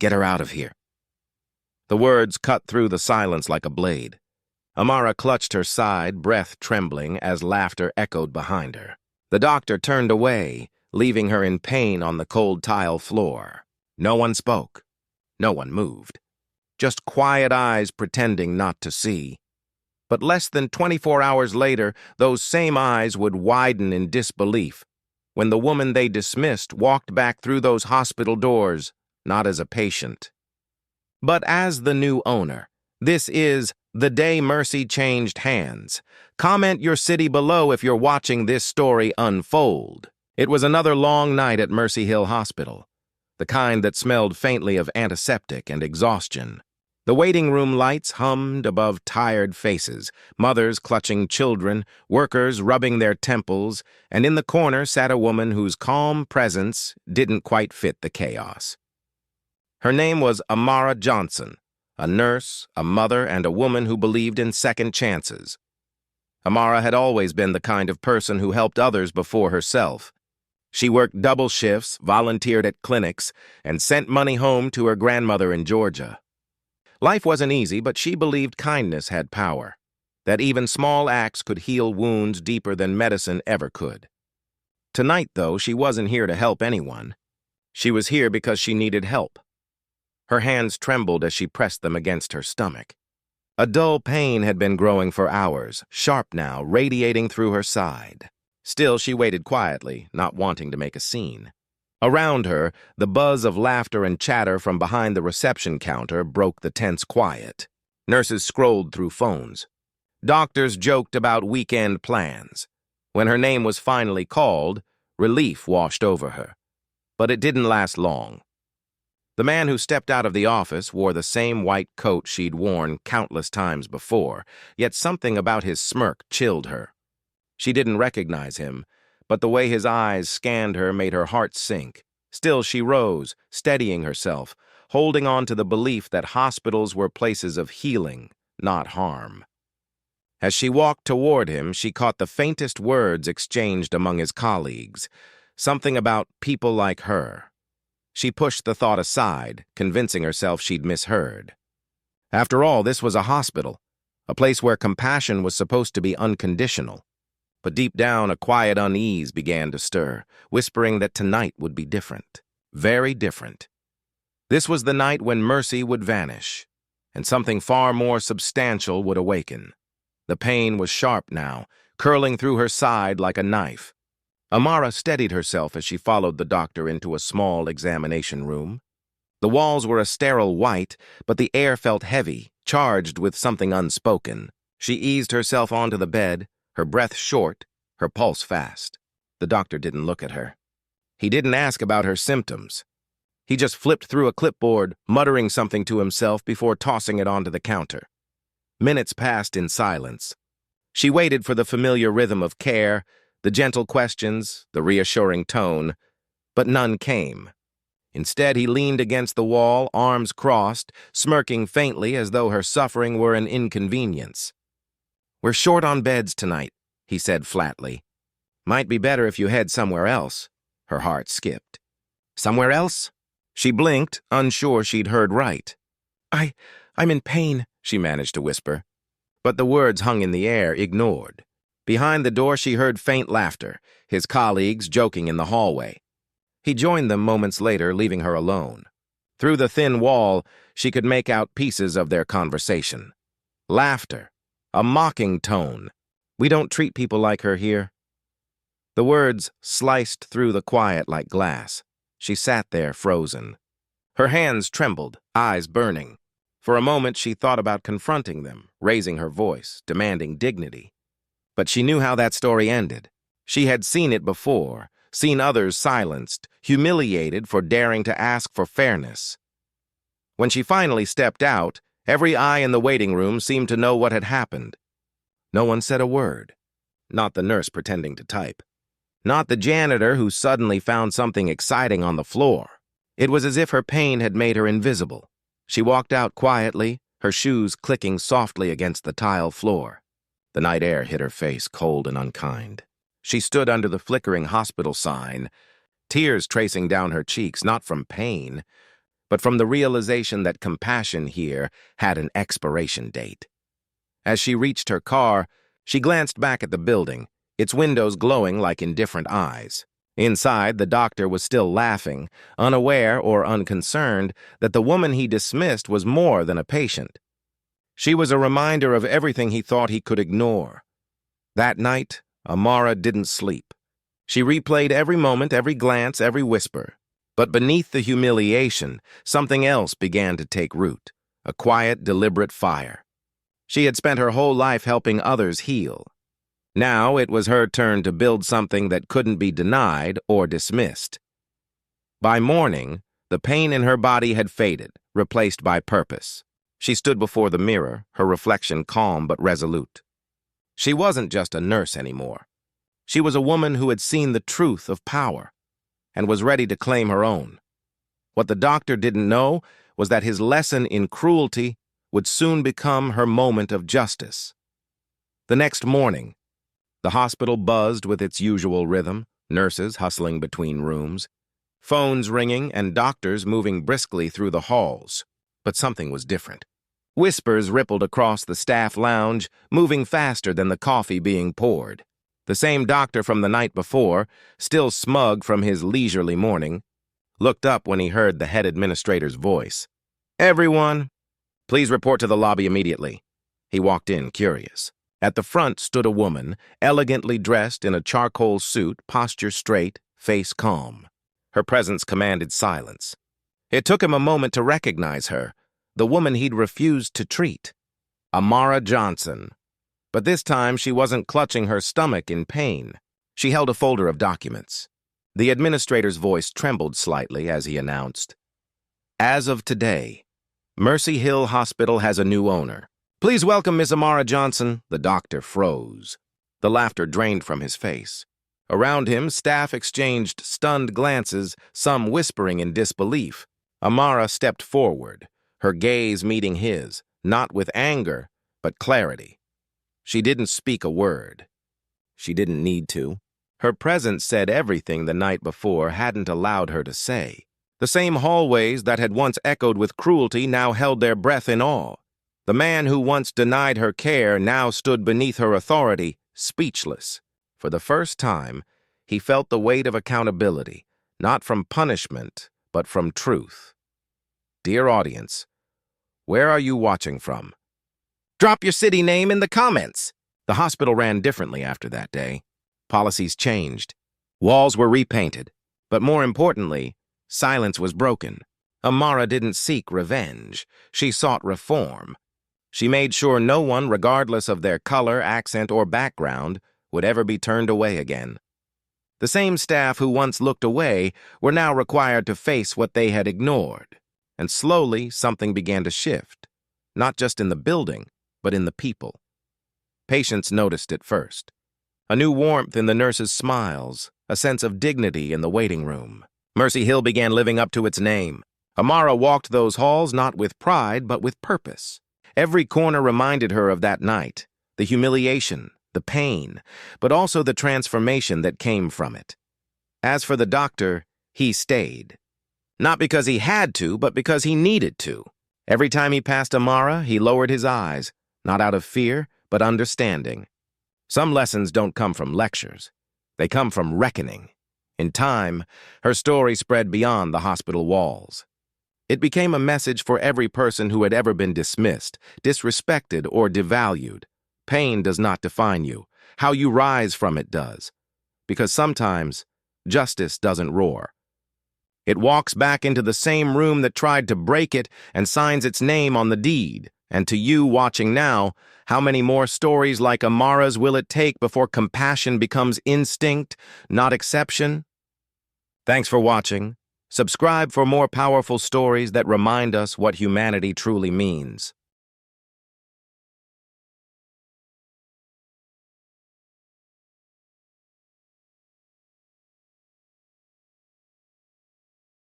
Get her out of here." The words cut through the silence like a blade. Amara clutched her side, breath trembling as laughter echoed behind her. The doctor turned away, leaving her in pain on the cold tile floor. No one spoke. No one moved. Just quiet eyes pretending not to see. But less than 24 hours later, those same eyes would widen in disbelief when the woman they dismissed walked back through those hospital doors, not as a patient, but as the new owner. This is The Day Mercy Changed Hands. Comment your city below if you're watching this story unfold. It was another long night at Mercy Hill Hospital, the kind that smelled faintly of antiseptic and exhaustion. The waiting room lights hummed above tired faces, mothers clutching children, workers rubbing their temples, and in the corner sat a woman whose calm presence didn't quite fit the chaos. Her name was Amara Johnson, a nurse, a mother, and a woman who believed in second chances. Amara had always been the kind of person who helped others before herself. She worked double shifts, volunteered at clinics, and sent money home to her grandmother in Georgia. Life wasn't easy, but she believed kindness had power, that even small acts could heal wounds deeper than medicine ever could. Tonight, though, she wasn't here to help anyone. She was here because she needed help. Her hands trembled as she pressed them against her stomach. A dull pain had been growing for hours, sharp now, radiating through her side. Still, she waited quietly, not wanting to make a scene. Around her, the buzz of laughter and chatter from behind the reception counter broke the tense quiet. Nurses scrolled through phones. Doctors joked about weekend plans. When her name was finally called, relief washed over her. But it didn't last long. The man who stepped out of the office wore the same white coat she'd worn countless times before, yet something about his smirk chilled her. She didn't recognize him, but the way his eyes scanned her made her heart sink. Still, she rose, steadying herself, holding on to the belief that hospitals were places of healing, not harm. As she walked toward him, she caught the faintest words exchanged among his colleagues, something about people like her. She pushed the thought aside, convincing herself she'd misheard. After all, this was a hospital, a place where compassion was supposed to be unconditional. But deep down, a quiet unease began to stir, whispering that tonight would be different, very different. This was the night when mercy would vanish, and something far more substantial would awaken. The pain was sharp now, curling through her side like a knife. Amara steadied herself as she followed the doctor into a small examination room. The walls were a sterile white, but the air felt heavy, charged with something unspoken. She eased herself onto the bed, her breath short, her pulse fast. The doctor didn't look at her. He didn't ask about her symptoms. He just flipped through a clipboard, muttering something to himself before tossing it onto the counter. Minutes passed in silence. She waited for the familiar rhythm of care, the gentle questions, the reassuring tone, but none came. Instead, he leaned against the wall, arms crossed, smirking faintly as though her suffering were an inconvenience. "We're short on beds tonight," he said flatly. "Might be better if you head somewhere else." Her heart skipped. "Somewhere else?" She blinked, unsure she'd heard right. I'm in pain," she managed to whisper. But the words hung in the air, ignored. Behind the door, she heard faint laughter, his colleagues joking in the hallway. He joined them moments later, leaving her alone. Through the thin wall, she could make out pieces of their conversation. Laughter. A mocking tone. "We don't treat people like her here." The words sliced through the quiet like glass. She sat there, frozen. Her hands trembled, eyes burning. For a moment, she thought about confronting them, raising her voice, demanding dignity. But she knew how that story ended. She had seen it before, seen others silenced, humiliated for daring to ask for fairness. When she finally stepped out, every eye in the waiting room seemed to know what had happened. No one said a word. Not the nurse pretending to type. Not the janitor who suddenly found something exciting on the floor. It was as if her pain had made her invisible. She walked out quietly, her shoes clicking softly against the tile floor. The night air hit her face, cold and unkind. She stood under the flickering hospital sign, tears tracing down her cheeks, not from pain, but from the realization that compassion here had an expiration date. As she reached her car, she glanced back at the building, its windows glowing like indifferent eyes. Inside, the doctor was still laughing, unaware or unconcerned that the woman he dismissed was more than a patient. She was a reminder of everything he thought he could ignore. That night, Amara didn't sleep. She replayed every moment, every glance, every whisper. But beneath the humiliation, something else began to take root, a quiet, deliberate fire. She had spent her whole life helping others heal. Now it was her turn to build something that couldn't be denied or dismissed. By morning, the pain in her body had faded, replaced by purpose. She stood before the mirror, her reflection calm but resolute. She wasn't just a nurse anymore. She was a woman who had seen the truth of power and was ready to claim her own. What the doctor didn't know was that his lesson in cruelty would soon become her moment of justice. The next morning, the hospital buzzed with its usual rhythm, nurses hustling between rooms, phones ringing, and doctors moving briskly through the halls. But something was different. Whispers rippled across the staff lounge, moving faster than the coffee being poured. The same doctor from the night before, still smug from his leisurely morning, looked up when he heard the head administrator's voice. "Everyone, please report to the lobby immediately." He walked in, curious. At the front stood a woman, elegantly dressed in a charcoal suit, posture straight, face calm. Her presence commanded silence. It took him a moment to recognize her, the woman he'd refused to treat. Amara Johnson. But this time she wasn't clutching her stomach in pain. She held a folder of documents. The administrator's voice trembled slightly as he announced, "As of today, Mercy Hill Hospital has a new owner. Please welcome Miss Amara Johnson." The doctor froze. The laughter drained from his face. Around him, staff exchanged stunned glances, some whispering in disbelief. Amara stepped forward, her gaze meeting his, not with anger, but clarity. She didn't speak a word. She didn't need to. Her presence said everything the night before hadn't allowed her to say. The same hallways that had once echoed with cruelty now held their breath in awe. The man who once denied her care now stood beneath her authority, speechless. For the first time, he felt the weight of accountability, not from punishment, but from truth. Dear audience, where are you watching from? Drop your city name in the comments. The hospital ran differently after that day. Policies changed. Walls were repainted. But more importantly, silence was broken. Amara didn't seek revenge. She sought reform. She made sure no one, regardless of their color, accent, or background, would ever be turned away again. The same staff who once looked away were now required to face what they had ignored. And slowly, something began to shift, not just in the building, but in the people. Patients noticed it first. A new warmth in the nurses' smiles, a sense of dignity in the waiting room. Mercy Hill began living up to its name. Amara walked those halls not with pride, but with purpose. Every corner reminded her of that night, the humiliation, the pain, but also the transformation that came from it. As for the doctor, he stayed. Not because he had to, but because he needed to. Every time he passed Amara, he lowered his eyes, not out of fear, but understanding. Some lessons don't come from lectures. They come from reckoning. In time, her story spread beyond the hospital walls. It became a message for every person who had ever been dismissed, disrespected, or devalued. Pain does not define you. How you rise from it does. Because sometimes, justice doesn't roar. It walks back into the same room that tried to break it and signs its name on the deed. And to you watching now, how many more stories like Amara's will it take before compassion becomes instinct, not exception? Thanks for watching. Subscribe for more powerful stories that remind us what humanity truly means.